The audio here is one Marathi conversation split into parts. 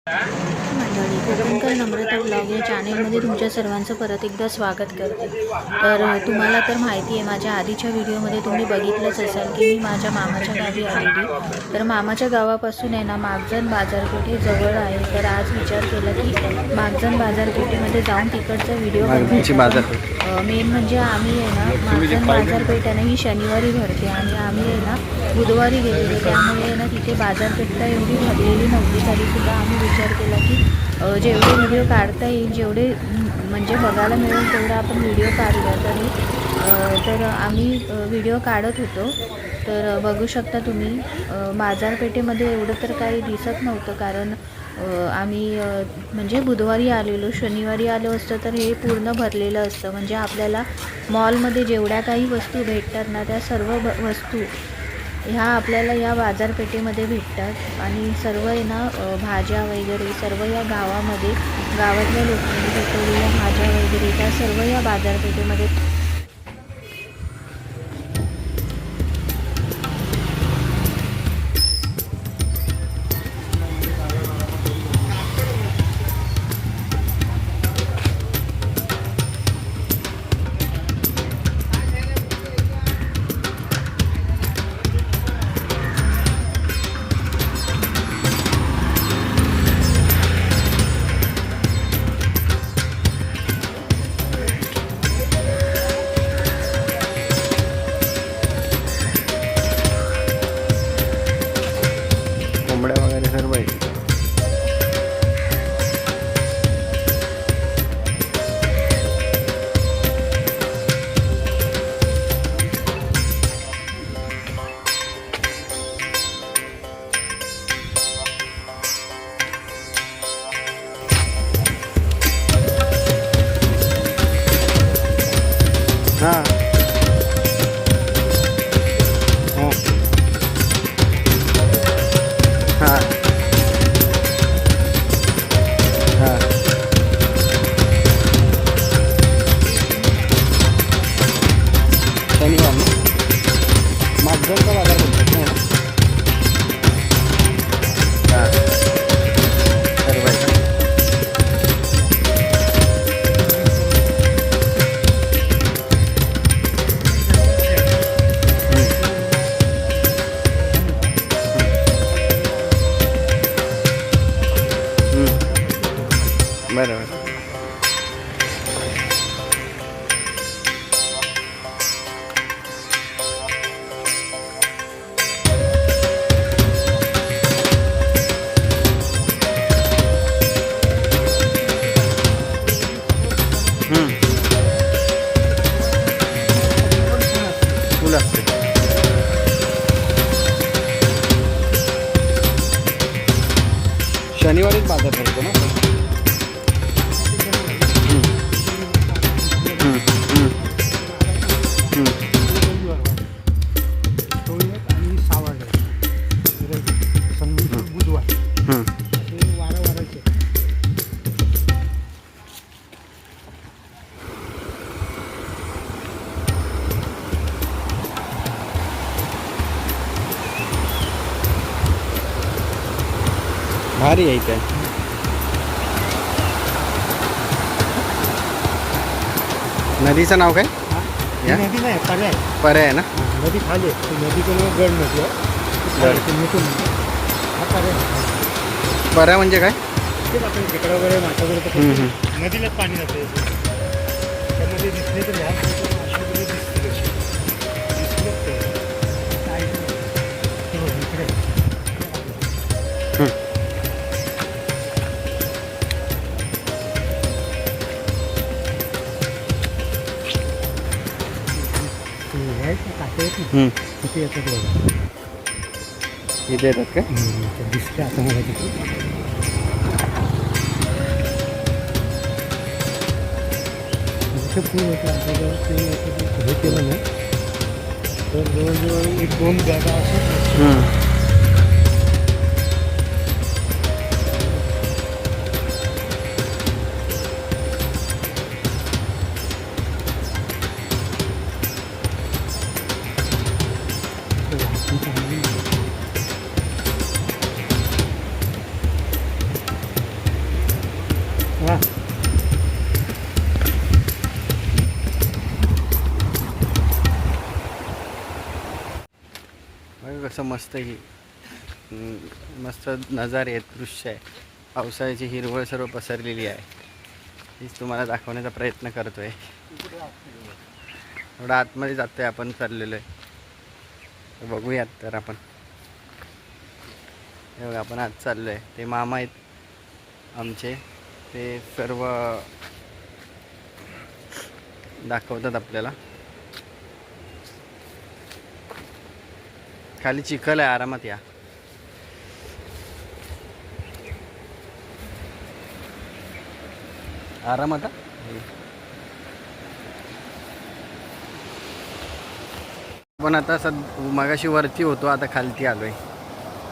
मंडळी, कोकणकर नम्रता ब्लॉग या चॅनेलमध्ये तुमच्या सर्वांचं परत एकदा स्वागत करते. तर तुम्हाला तर माहिती आहे, माझ्या आधीच्या व्हिडिओमध्ये तुम्ही बघितलंच असाल की मी माझ्या मामाच्या गावी आलेली. तर मामाच्या गावापासून आहे ना मागजन बाजारपेठ हे जवळ आहे. तर आज विचार केला की मागजन बाजारपेठेमध्ये जाऊन तिकडचा व्हिडिओ बनवायचा. मेन म्हणजे आम्ही आहे ना मागजन बाजारपेठ आहे ना ही शनिवारी भरते आणि आम्ही आहे ना बुधवारी गेलेलो. त्यामुळे आहे ना तिथे बाजारपेठ एवढी भरलेली नव्हती, तरीसुद्धा आम्ही विचार केला की जेवढे व्हिडिओ काढता येईल, जेवढे म्हणजे बघायला मिळेल तेवढा आपण व्हिडिओ काढूया. तर आम्ही व्हिडिओ काढत होतो. तर बघू शकता तुम्ही, बाजारपेठेमध्ये एवढं तर काही दिसत नव्हतं, कारण आम्ही म्हणजे बुधवारी आलेलो. शनिवारी आलो असतं तर हे पूर्ण भरलेलं असतं. म्हणजे आपल्याला मॉलमध्ये जेवढ्या काही वस्तू भेटतात ना, त्या सर्व वस्तू ह्या आपल्याला या बाजारपेठेमध्ये भेटतात. आणि सर्व आहे ना भाज्या वगैरे सर्व या गावामध्ये, गावातल्या लोकांनी पिकवलेल्या भाज्या वगैरे त्या सर्व या बाजारपेठेमध्ये. कोंबड्या वगैरे सर्व आहे. हां हो हां हां शनिवार ना मागजनचा बाजार बोलतो ना. हां सर्व आहे का? बरोबर. फुल असते. शनिवारीच बाजार भरतो ना. भारी आहे इथे. नदीचं नाव काय? नदी नाही, पर्याय पर्याय आहे ना. नदी खाली आहे. नदीचं नाव गड नदी आहे. हा पर्याय पर्याय म्हणजे काय? तेच आपण तिकडं वगैरे मासा वगैरे नदीलाच पाणी जाते. त्यामध्ये दिसले तर ह्या अशा वगैरे दिसते कशी दिसले इकडे किती येतात बघा. इथे येतात का? दिसते आता मला तिथे. पूल होतं आमच्याजवळ, ते हे केलं नाही तर जवळजवळ 1-2 बॅगा असं. बघा कसं मस्त ही मस्त नजारे आहेत, दृश्य आहे. पावसाळ्याची हिरवळ सर्व पसरलेली आहे. हीच तुम्हाला दाखवण्याचा प्रयत्न करतो आहे. थोडं आतमध्ये जातो आहे आपण, चाललेलो आहे. बघूयात तर आपण. हे बघा आपण आज चाललो आहे. ते मामा आहेत आमचे, ते सर्व दाखवतात आपल्याला. खाली चिखल आहे, आरामात या. आरामात हा. पण आता मगाशी वरती होतो, आता खालती आलोय.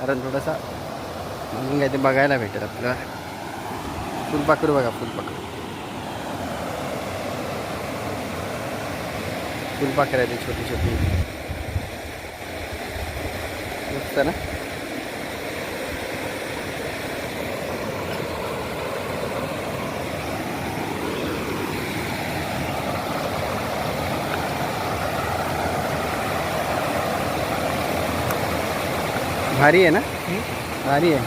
कारण थोडासा अजून काय ते बघायला भेटेल आपल्याला. फुलपाखरू बघा, फुलपाखरं आहे ते छोटी छोटी, मस्त ना. भारी आहे ना, भारी आहे.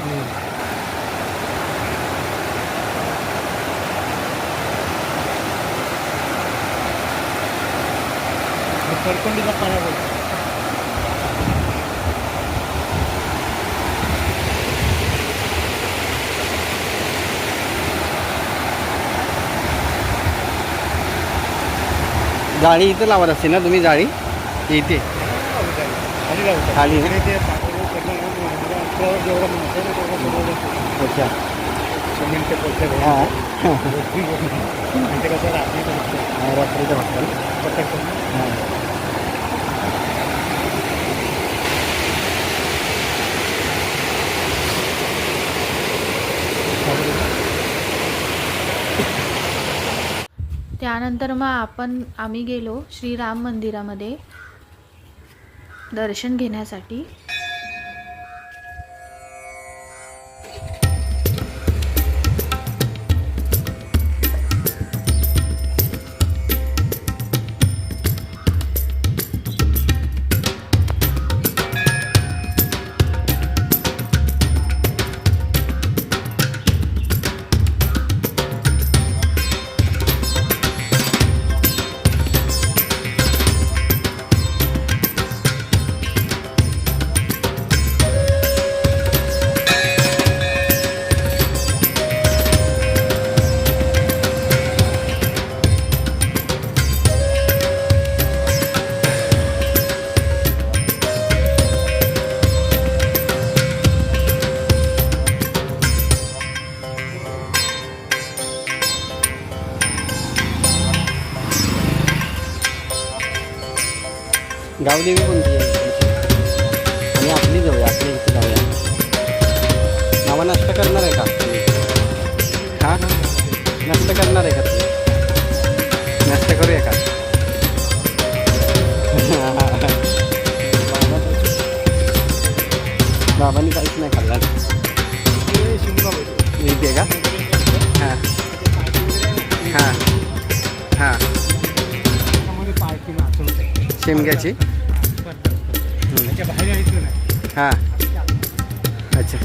करकोंडीचा पाया बोलतो. जाळी इथं लावत असते ना तुम्ही, जाळी इथे खाली ना? अच्छा, सिमेंटचे पैसे हां ते कसं रात्रीचं वाटतं ना. हां त्यानंतर मग आम्ही गेलो श्रीराम मंदिरामध्ये दर्शन घेण्यासाठी. गावदेवी कोणती आहे आणि आपली जाऊया, आपली इथे जाऊया. मामा नाश्ता करणार आहे का? हां नाश्ता करणार आहे का तुम्ही? नाश्ता करूया का? बाबांनी काहीच नाही खाल्ला इथे का? हां हां हां शेमग्याची. हां अच्छा.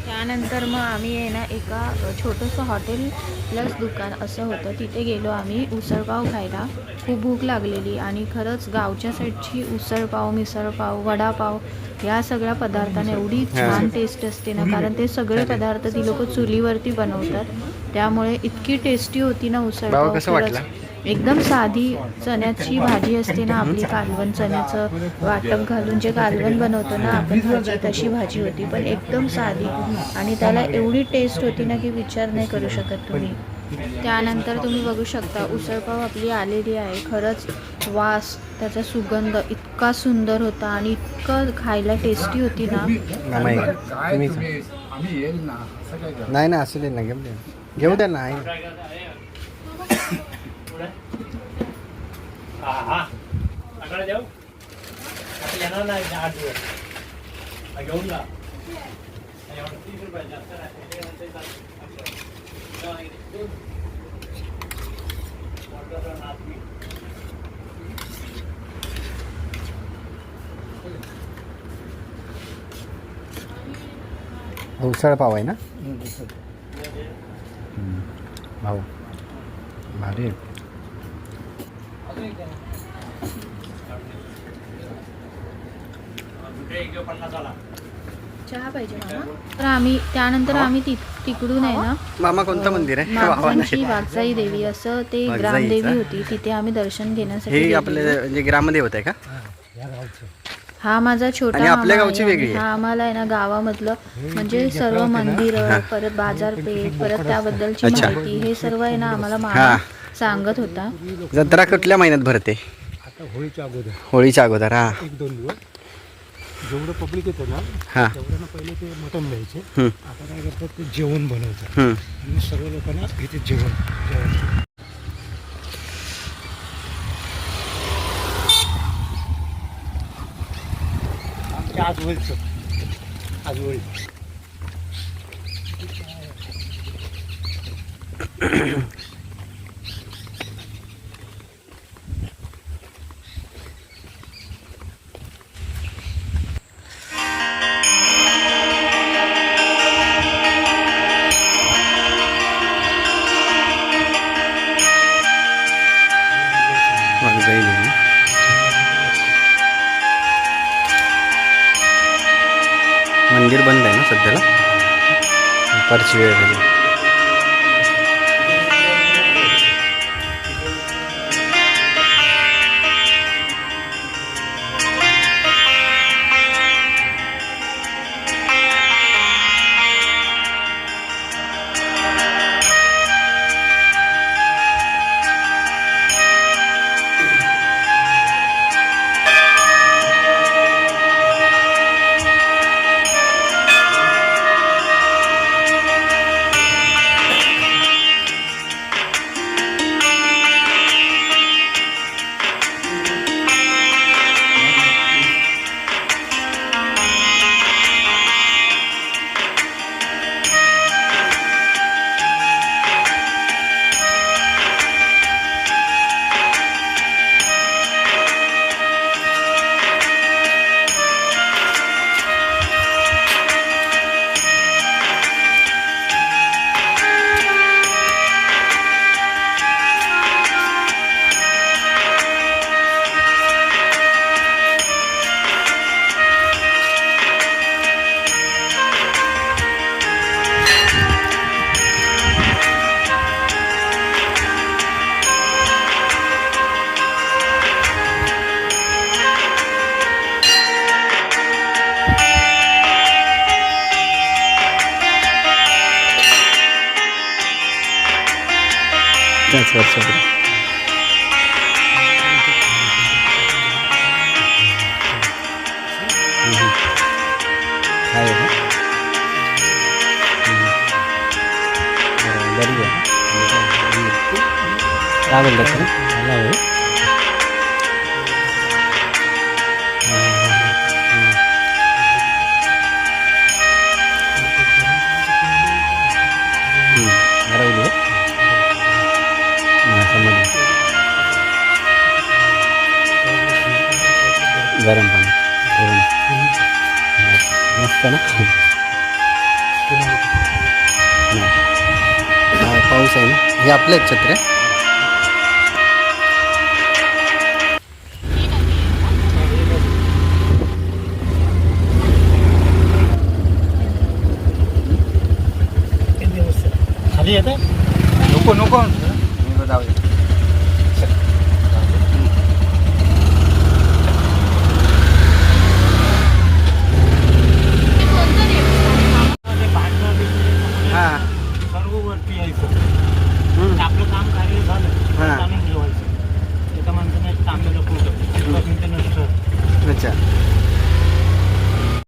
त्यानंतर मग आम्ही आहे ना एका छोटंसं हॉटेल प्लस दुकान असं होतं, तिथे गेलो आम्ही उसळपाव खायला. खूप भूक लागलेली आणि खरंच गावच्या साईडची उसळपाव, मिसळपाव, वडापाव या सगळ्या पदार्थांना एवढी छान टेस्ट असते ना, कारण ते सगळे पदार्थ ती लोक चुलीवरती बनवतात, त्यामुळे इतकी टेस्टी होती ना उसळपाव. खरंच एकदम साधी चण्याची भाजी असते ना आपली, कालवण चण्याचं वाटप घालून जे कालवण बनवतो ना आपण भाजी, तशी भाजी होती, पण एकदम साधी आणि त्याला एवढी टेस्ट होती ना की विचार नाही करू शकत तुम्ही. त्यानंतर तुम्ही बघू शकता उसळपाव आपली आलेली आहे. खरंच वास, त्याचा सुगंध इतका सुंदर होता आणि इतकं खायला टेस्टी होती ना. नाही ना असू दे ना, घेऊ द्या ना. येणार नाही 8 दिवस घेऊन जा. उसळ पाव आहे ना भाऊ भारी आहे. चहा पाहिजे मामा. तर आम्ही त्यानंतर आम्ही तिकडून आहे ना मामा कोणतं मंदिर आहे भावा मागजांची नाही. वाघजाई देवी असं ते वाघजाईचं? ग्रामदेवी होती, तिथे आम्ही दर्शन घेण्यासाठी हे गेलेलो. आपले म्हणजे ग्रामदेवत आहे का? हा माझा छोटा आणि आपल्या मामा गावची आहे. वेगळी आहे. हा आम्हाला आहे ना गावामधलं म्हणजे सर्व मंदिर परत बाजारपेठ परत त्याबद्दलची अच्छा. माहिती हे सर्व आहे ना आम्हाला हा. मामा सांगत होता. जत्रा कुठल्या महिन्यात भरते? आता होळीच्या अगोदर होळीच्या अगोदर. हा 1-2 दिवस जेवढं पब्लिक येतं ना हा तेवढ्यांना पहिले ते मटण द्यायचे. हम्म, आता काय करतात ते जेवण बनवतात हम्म. आणि सर्व लोकांना इथे जेवण आमच्या आजवळी वाघजाई देवी. मंदिर बंद आहे ना सध्याला, दुपारची वेळ झाली. त्याच वर्षापूर्वी आहे का? बरी आहे. काय बोलतात तुम्ही? मला आहे. हरवली आहे. समजलं. गरम पाणी करून. मस्त ना. पाऊस आहे ना. हे आपलं एक छत्र आहे. खाली येतं नको जाऊ दे.